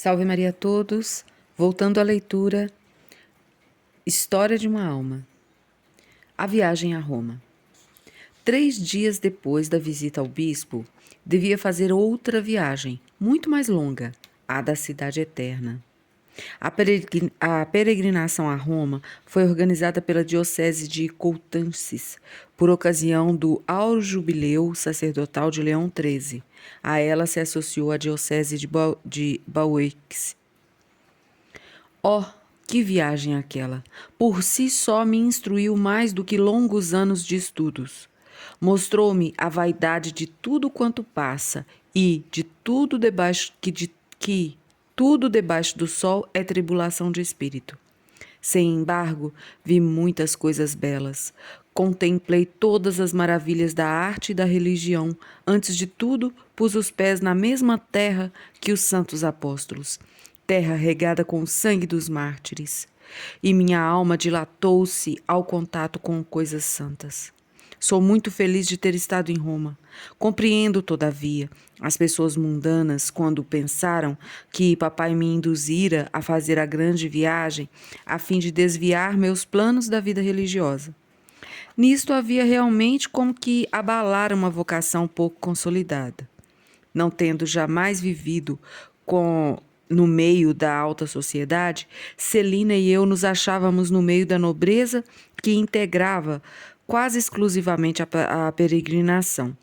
Salve Maria a todos. Voltando à leitura, História de uma Alma. A viagem a Roma. 3 dias depois da visita ao bispo, devia fazer outra viagem, muito mais longa, a da Cidade Eterna. A peregrinação a Roma foi organizada pela Diocese de Coutances, por ocasião do Áureo Jubileu sacerdotal de Leão XIII. A ela se associou a Diocese de Beauvais. Oh, que viagem aquela! Por si só me instruiu mais do que longos anos de estudos. Mostrou-me a vaidade de tudo quanto passa e de tudo debaixo que tudo debaixo do sol é tribulação de espírito. Sem embargo, vi muitas coisas belas. Contemplei todas as maravilhas da arte e da religião. Antes de tudo, pus os pés na mesma terra que os santos apóstolos, terra regada com o sangue dos mártires. E minha alma dilatou-se ao contato com coisas santas. Sou muito feliz de ter estado em Roma. Compreendo, todavia, as pessoas mundanas quando pensaram que papai me induzira a fazer a grande viagem a fim de desviar meus planos da vida religiosa. Nisto havia realmente como que abalar uma vocação pouco consolidada. Não tendo jamais vivido no meio da alta sociedade, Celina e eu nos achávamos no meio da nobreza que integrava quase exclusivamente a peregrinação.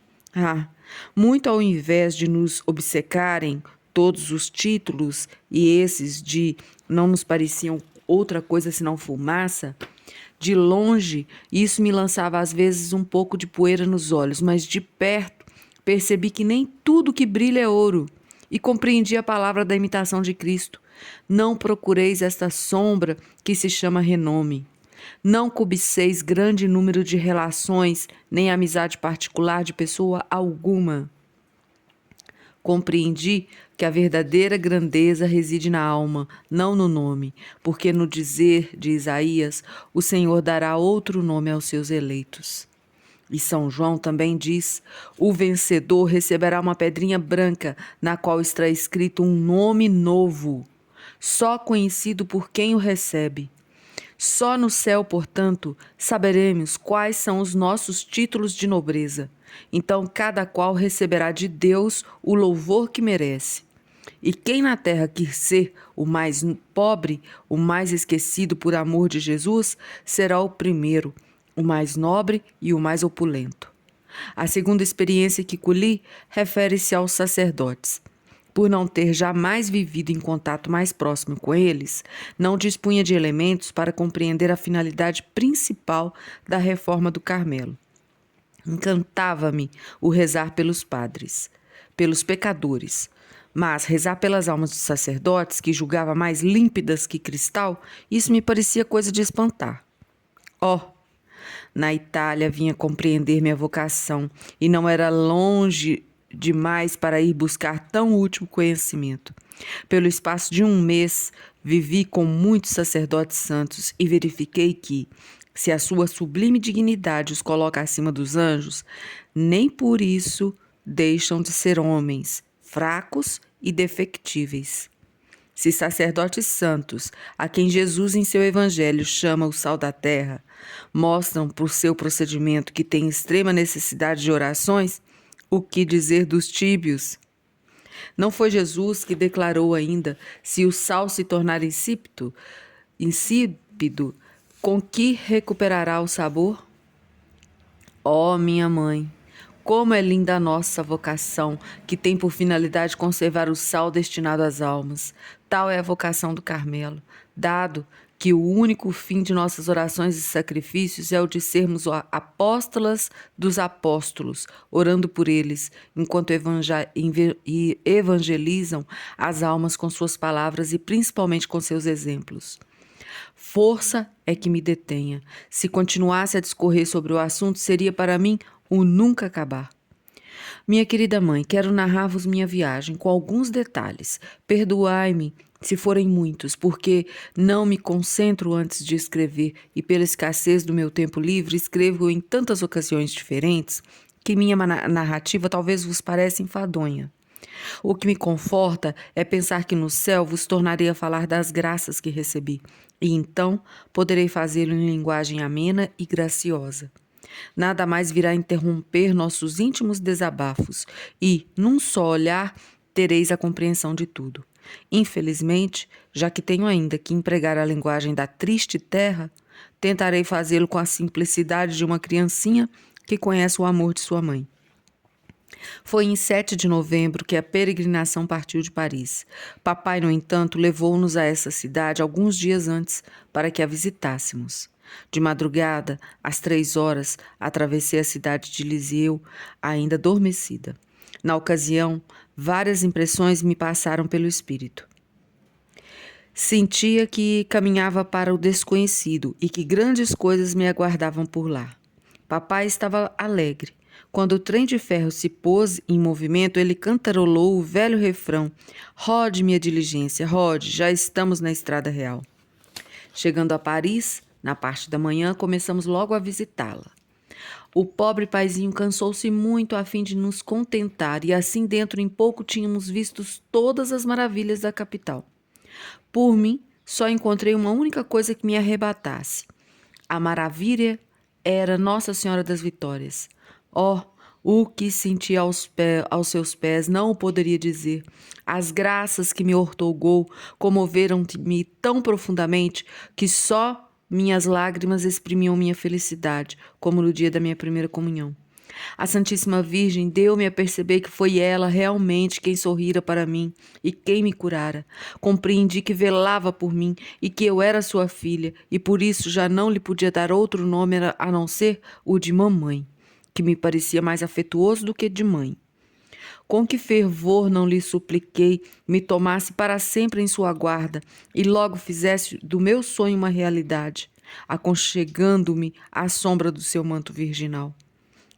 Muito ao invés de nos obcecarem todos os títulos, e esses de não nos pareciam outra coisa senão fumaça, de longe isso me lançava às vezes um pouco de poeira nos olhos, mas de perto percebi que nem tudo que brilha é ouro, e compreendi a palavra da imitação de Cristo. Não procureis esta sombra que se chama renome. Não cobiceis grande número de relações, nem amizade particular de pessoa alguma. Compreendi que a verdadeira grandeza reside na alma, não no nome, porque no dizer de Isaías, o Senhor dará outro nome aos seus eleitos. E São João também diz: o vencedor receberá uma pedrinha branca, na qual está escrito um nome novo, só conhecido por quem o recebe. Só no céu, portanto, saberemos quais são os nossos títulos de nobreza. Então cada qual receberá de Deus o louvor que merece. E quem na terra quer ser o mais pobre, o mais esquecido por amor de Jesus, será o primeiro, o mais nobre e o mais opulento. A segunda experiência que colhi refere-se aos sacerdotes. Por não ter jamais vivido em contato mais próximo com eles, não dispunha de elementos para compreender a finalidade principal da reforma do Carmelo. Encantava-me o rezar pelos padres, pelos pecadores, mas rezar pelas almas dos sacerdotes, que julgava mais límpidas que cristal, isso me parecia coisa de espantar. Na Itália vinha compreender minha vocação e não era longe demais para ir buscar tão útil conhecimento. Pelo espaço de 1 mês, vivi com muitos sacerdotes santos e verifiquei que, se a sua sublime dignidade os coloca acima dos anjos, nem por isso deixam de ser homens, fracos e defectíveis. Se sacerdotes santos, a quem Jesus em seu evangelho chama o sal da terra, mostram por seu procedimento que tem extrema necessidade de orações, o que dizer dos tíbios? Não foi Jesus que declarou ainda: se o sal se tornar insípido, com que recuperará o sabor? Minha mãe, como é linda a nossa vocação, que tem por finalidade conservar o sal destinado às almas. Tal é a vocação do Carmelo, dado que o único fim de nossas orações e sacrifícios é o de sermos apóstolas dos apóstolos, orando por eles, enquanto evangelizam as almas com suas palavras e principalmente com seus exemplos. Força é que me detenha. Se continuasse a discorrer sobre o assunto, seria para mim o nunca acabar. Minha querida mãe, quero narrar-vos minha viagem com alguns detalhes. Perdoai-me se forem muitos, porque não me concentro antes de escrever e pela escassez do meu tempo livre escrevo em tantas ocasiões diferentes que minha narrativa talvez vos pareça enfadonha. O que me conforta é pensar que no céu vos tornarei a falar das graças que recebi, e então poderei fazê-lo em linguagem amena e graciosa. Nada mais virá interromper nossos íntimos desabafos, e, num só olhar, tereis a compreensão de tudo. Infelizmente, já que tenho ainda que empregar a linguagem da triste terra, tentarei fazê-lo com a simplicidade de uma criancinha que conhece o amor de sua mãe. Foi em 7 de novembro que a peregrinação partiu de Paris. Papai, no entanto, levou-nos a essa cidade alguns dias antes para que a visitássemos. De madrugada, às 3 horas, atravessei a cidade de Lisieux, ainda adormecida. Na ocasião, várias impressões me passaram pelo espírito. Sentia que caminhava para o desconhecido e que grandes coisas me aguardavam por lá. Papai estava alegre. Quando o trem de ferro se pôs em movimento, ele cantarolou o velho refrão: "Rode, minha diligência, rode, já estamos na estrada real." Chegando a Paris, na parte da manhã, começamos logo a visitá-la. O pobre paizinho cansou-se muito a fim de nos contentar, e assim dentro em pouco tínhamos visto todas as maravilhas da capital. Por mim, só encontrei uma única coisa que me arrebatasse. A maravilha era Nossa Senhora das Vitórias. Oh, o que senti aos seus pés não o poderia dizer. As graças que me outorgou comoveram-me tão profundamente que só minhas lágrimas exprimiam minha felicidade, como no dia da minha primeira comunhão. A Santíssima Virgem deu-me a perceber que foi ela realmente quem sorrira para mim e quem me curara. Compreendi que velava por mim e que eu era sua filha, e por isso já não lhe podia dar outro nome a não ser o de mamãe, que me parecia mais afetuoso do que de mãe. Com que fervor não lhe supliquei me tomasse para sempre em sua guarda e logo fizesse do meu sonho uma realidade, aconchegando-me à sombra do seu manto virginal.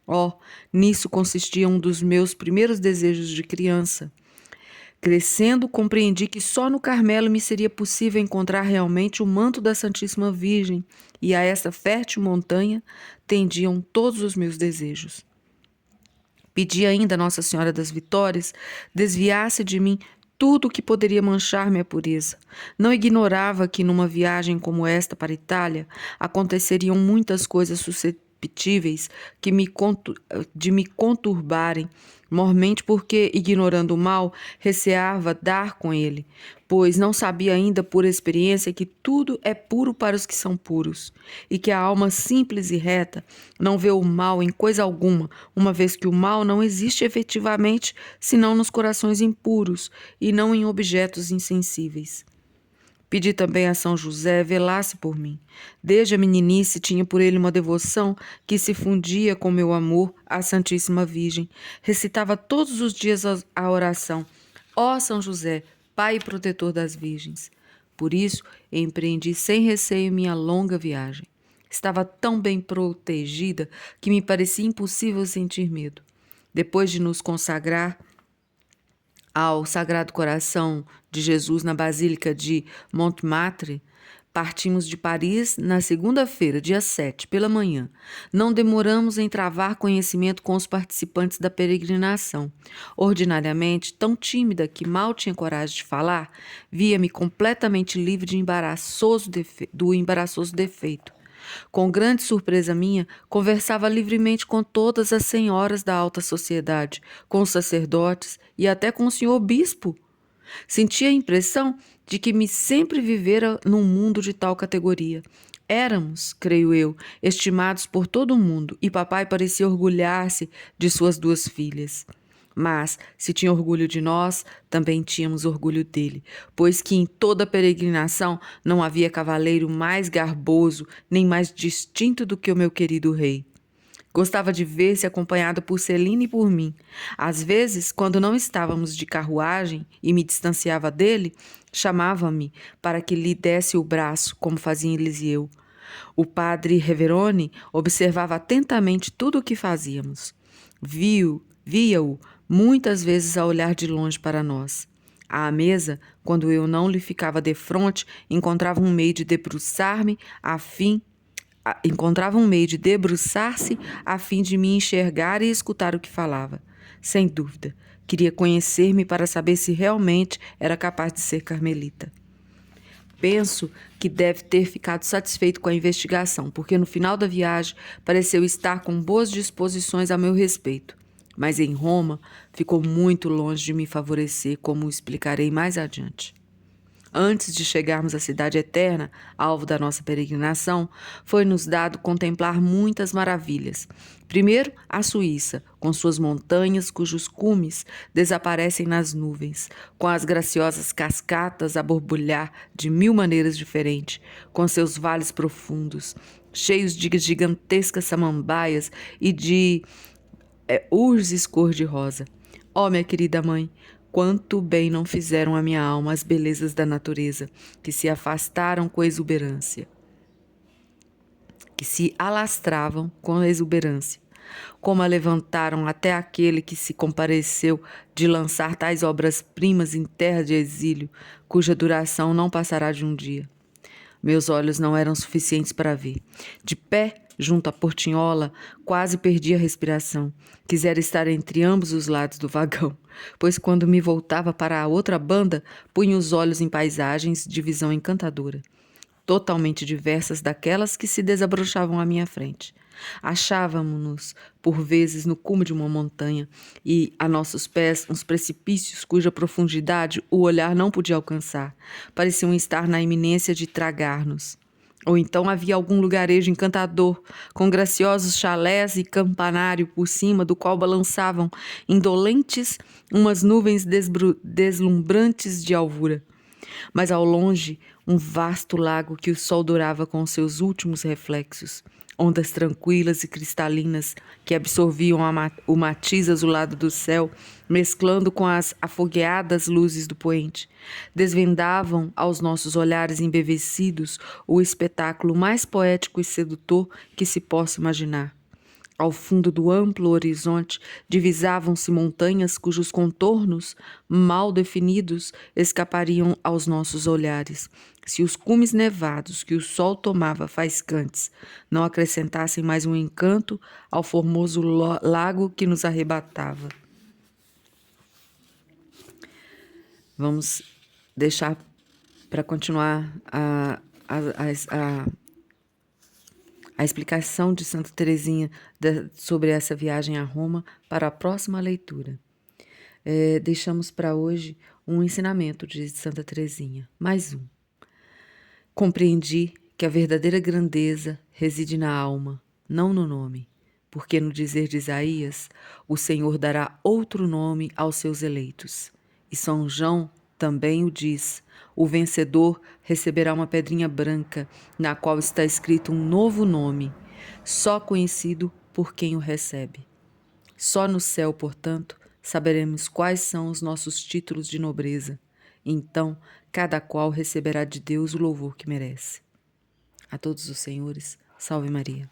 Oh, nisso consistia um dos meus primeiros desejos de criança. Crescendo, compreendi que só no Carmelo me seria possível encontrar realmente o manto da Santíssima Virgem, e a essa fértil montanha tendiam todos os meus desejos. Pedi ainda a Nossa Senhora das Vitórias desviasse de mim tudo o que poderia manchar minha pureza. Não ignorava que numa viagem como esta para a Itália aconteceriam muitas coisas suscetíveis de me conturbarem, mormente porque, ignorando o mal, receava dar com ele, pois não sabia ainda por experiência que tudo é puro para os que são puros, e que a alma simples e reta não vê o mal em coisa alguma, uma vez que o mal não existe efetivamente senão nos corações impuros e não em objetos insensíveis. Pedi também a São José velasse por mim. Desde a meninice tinha por ele uma devoção que se fundia com meu amor à Santíssima Virgem. Recitava todos os dias a oração: ó São José, Pai e protetor das virgens. Por isso, empreendi sem receio minha longa viagem. Estava tão bem protegida que me parecia impossível sentir medo. Depois de nos consagrar ao Sagrado Coração de Jesus na Basílica de Montmartre, partimos de Paris na segunda-feira, dia 7, pela manhã. Não demoramos em travar conhecimento com os participantes da peregrinação. Ordinariamente, tão tímida que mal tinha coragem de falar, via-me completamente livre do embaraçoso defeito. Com grande surpresa minha, conversava livremente com todas as senhoras da alta sociedade, com os sacerdotes e até com o senhor bispo. Sentia a impressão de que me sempre vivera num mundo de tal categoria. Éramos, creio eu, estimados por todo o mundo, e papai parecia orgulhar-se de suas duas filhas. Mas, se tinha orgulho de nós, também tínhamos orgulho dele, pois que em toda a peregrinação não havia cavaleiro mais garboso nem mais distinto do que o meu querido rei. Gostava de ver-se acompanhado por Celine e por mim. Às vezes, quando não estávamos de carruagem e me distanciava dele, chamava-me para que lhe desse o braço, como fazia em Lisieux. O padre Reverone observava atentamente tudo o que fazíamos. Via-o muitas vezes a olhar de longe para nós. À mesa, quando eu não lhe ficava defronte, encontrava um meio de debruçar-se a fim de me enxergar e escutar o que falava. Sem dúvida, Queria conhecer-me para saber se realmente era capaz de ser carmelita. Penso que deve ter ficado satisfeito com a investigação, porque no final da viagem pareceu estar com boas disposições a meu respeito. Mas em Roma ficou muito longe de me favorecer, como explicarei mais adiante. Antes de chegarmos à cidade eterna, alvo da nossa peregrinação, foi-nos dado contemplar muitas maravilhas. Primeiro, a Suíça, com suas montanhas cujos cumes desaparecem nas nuvens, com as graciosas cascatas a borbulhar de mil maneiras diferentes, com seus vales profundos, cheios de gigantescas samambaias e de urzes cor-de-rosa. Ó, minha querida mãe, quanto bem não fizeram à minha alma as belezas da natureza, que se afastaram com exuberância, que se alastravam com exuberância, como a levantaram até aquele que se compareceu de lançar tais obras-primas em terra de exílio, cuja duração não passará de um dia. Meus olhos não eram suficientes para ver. De pé, junto à portinhola, quase perdi a respiração. Quisera estar entre ambos os lados do vagão, pois quando me voltava para a outra banda, punha os olhos em paisagens de visão encantadora, totalmente diversas daquelas que se desabrochavam à minha frente. Achávamo-nos, por vezes, no cume de uma montanha e, a nossos pés, uns precipícios cuja profundidade o olhar não podia alcançar. Pareciam estar na iminência de tragar-nos. Ou então havia algum lugarejo encantador, com graciosos chalés e campanário por cima do qual balançavam, indolentes, umas nuvens deslumbrantes de alvura. Mas ao longe, um vasto lago que o sol dourava com seus últimos reflexos. Ondas tranquilas e cristalinas que absorviam o matiz azulado do céu, mesclando com as afogueadas luzes do poente, desvendavam aos nossos olhares embevecidos o espetáculo mais poético e sedutor que se possa imaginar. Ao fundo do amplo horizonte divisavam-se montanhas cujos contornos, mal definidos, escapariam aos nossos olhares, se os cumes nevados que o sol tomava faiscantes não acrescentassem mais um encanto ao formoso lago que nos arrebatava. Vamos deixar para continuar a explicação de Santa Teresinha sobre essa viagem a Roma para a próxima leitura. Deixamos para hoje um ensinamento de Santa Teresinha, mais um. Compreendi que a verdadeira grandeza reside na alma, não no nome, porque no dizer de Isaías, o Senhor dará outro nome aos seus eleitos. E São João também o diz: o vencedor receberá uma pedrinha branca, na qual está escrito um novo nome, só conhecido por quem o recebe. Só no céu, portanto, saberemos quais são os nossos títulos de nobreza. Então, cada qual receberá de Deus o louvor que merece. A todos os senhores, salve Maria.